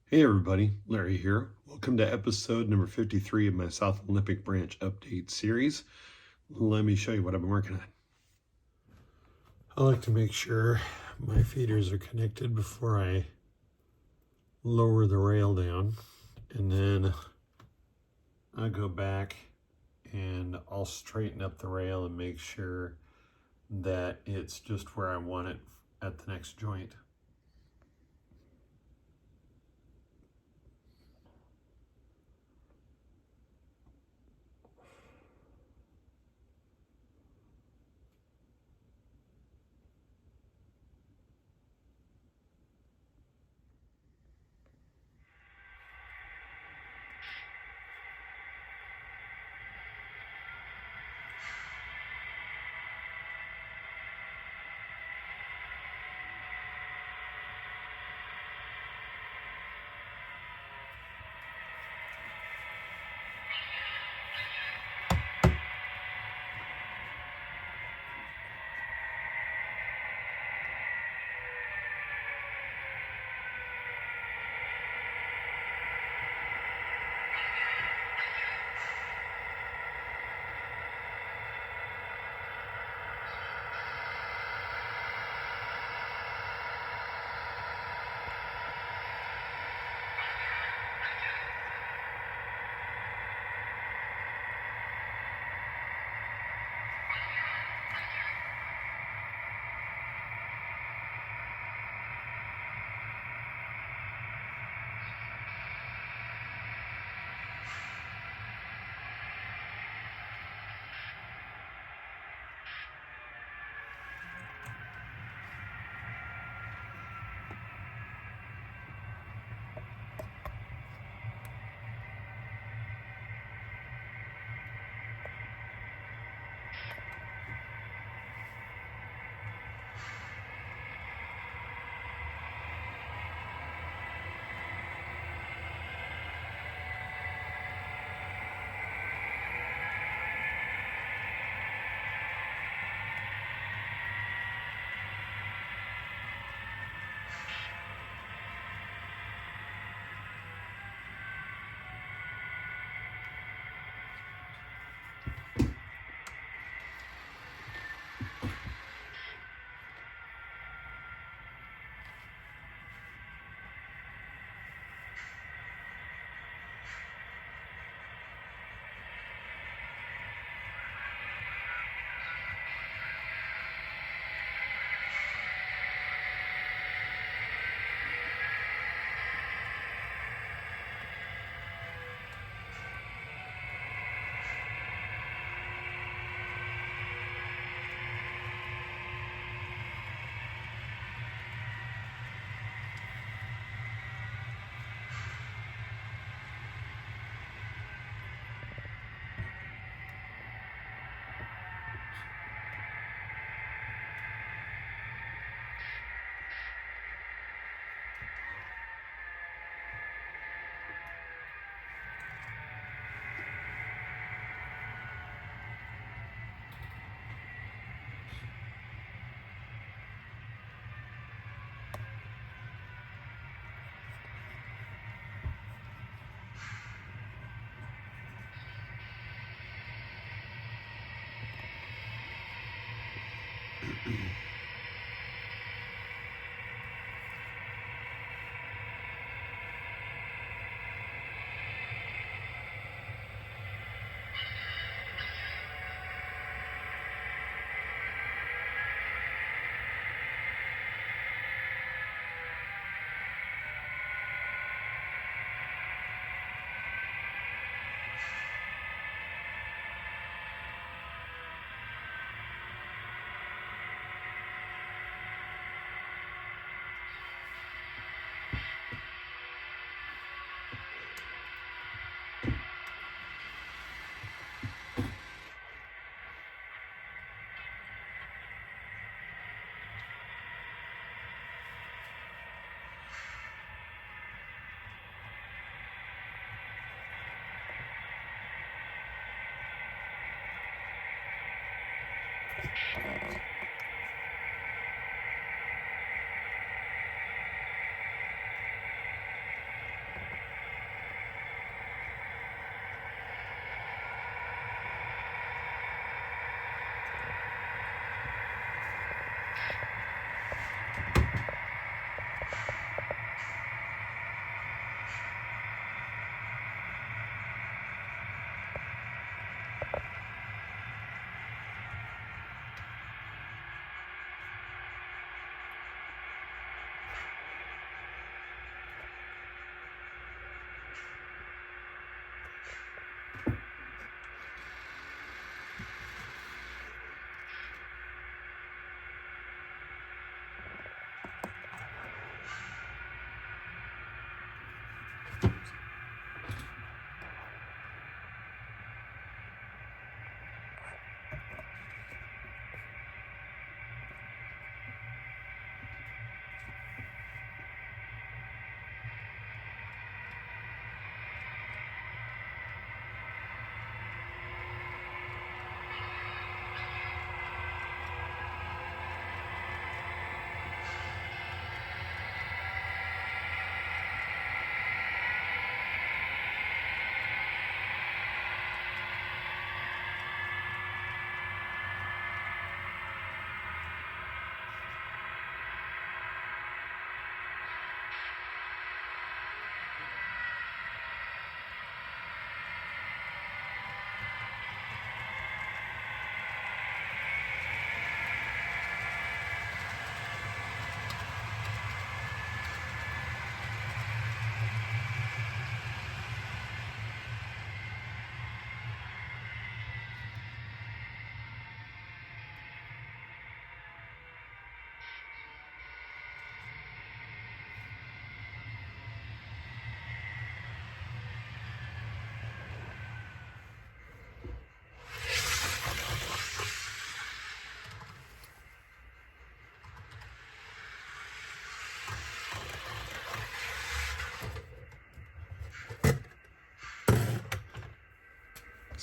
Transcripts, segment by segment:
Hey everybody, Larry here. Welcome to episode number 53 of my South Olympic Branch update series. Let me show you what I've been working on. I like to make sure my feeders are connected before I lower the rail down, and then I go back and I'll straighten up the rail and make sure that it's just where I want it at the next joint.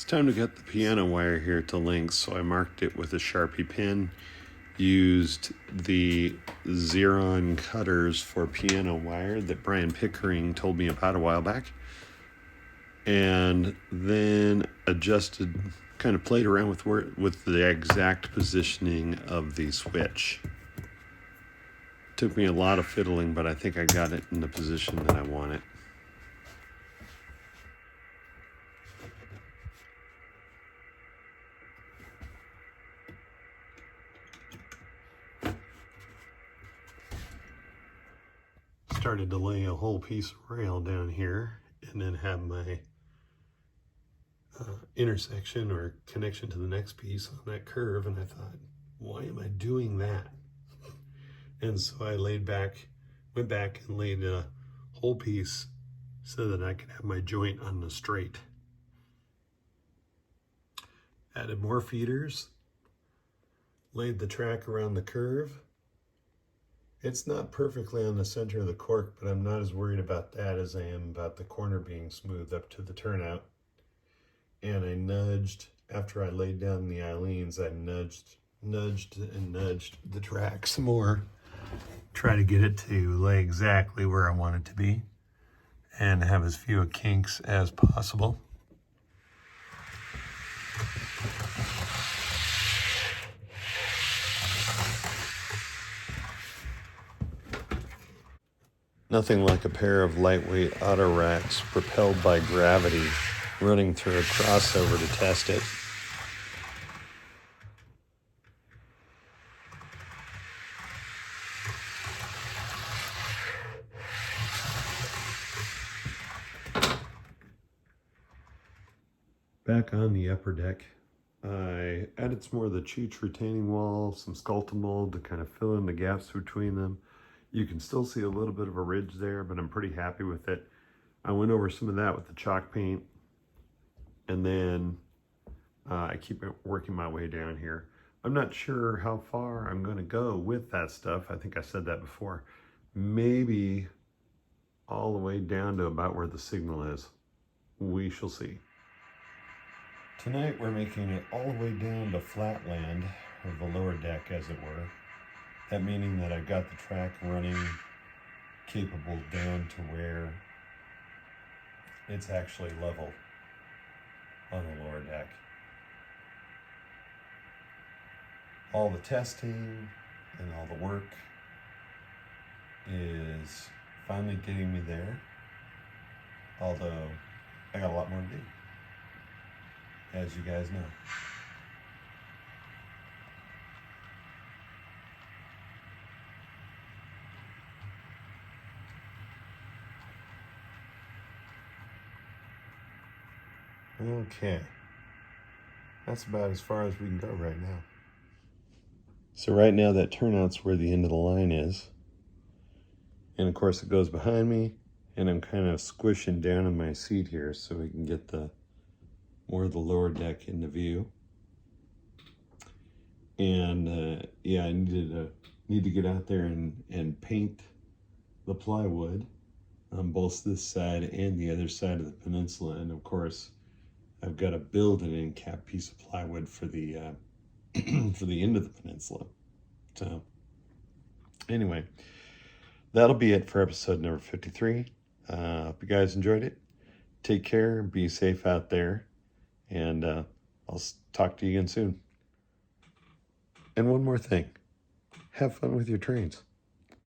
It's time to get the piano wire here to length, so I marked it with a Sharpie pen, used the Xeron cutters for piano wire that Brian Pickering told me about a while back, and then adjusted, kind of played around with the exact positioning of the switch. Took me a lot of fiddling, but I think I got it in the position that I want it. Started to lay a whole piece of rail down here and then have my intersection or connection to the next piece on that curve, and I thought, why am I doing that? And so I went back and laid a whole piece so that I could have my joint on the straight. Added more feeders, laid the track around the curve. It's not perfectly on the center of the cork, but I'm not as worried about that as I am about the corner being smooth up to the turnout. And I nudged, after I laid down the Eileens, I nudged the track some more. Try to get it to lay exactly where I want it to be and have as few kinks as possible. Nothing like a pair of lightweight auto racks propelled by gravity running through a crossover to test it. Back on the upper deck, I added some more of the Cheech retaining wall, some Sculpta mold to kind of fill in the gaps between them. You can still see a little bit of a ridge there, but I'm pretty happy with it. I went over some of that with the chalk paint, and then I keep working my way down here. I'm not sure how far I'm going to go with that stuff. I think I said that before. Maybe all the way down to about where the signal is. We shall see. Tonight we're making it all the way down to flatland, or the lower deck as it were. That meaning that I've got the track running capable down to where it's actually level on the lower deck. All the testing and all the work is finally getting me there, although I got a lot more to do, as you guys know. Okay, that's about as far as we can go right now. So right now that turnout's where the end of the line is. And of course it goes behind me, and I'm kind of squishing down in my seat here so we can get the more of the lower deck into view. And yeah, I need to get out there and paint the plywood on both this side and the other side of the peninsula. And of course, I've got to build an end cap piece of plywood for the for the end of the peninsula. So anyway, that'll be it for episode number 53. Hope you guys enjoyed it. Take care, be safe out there, and I'll talk to you again soon. And one more thing, have fun with your trains.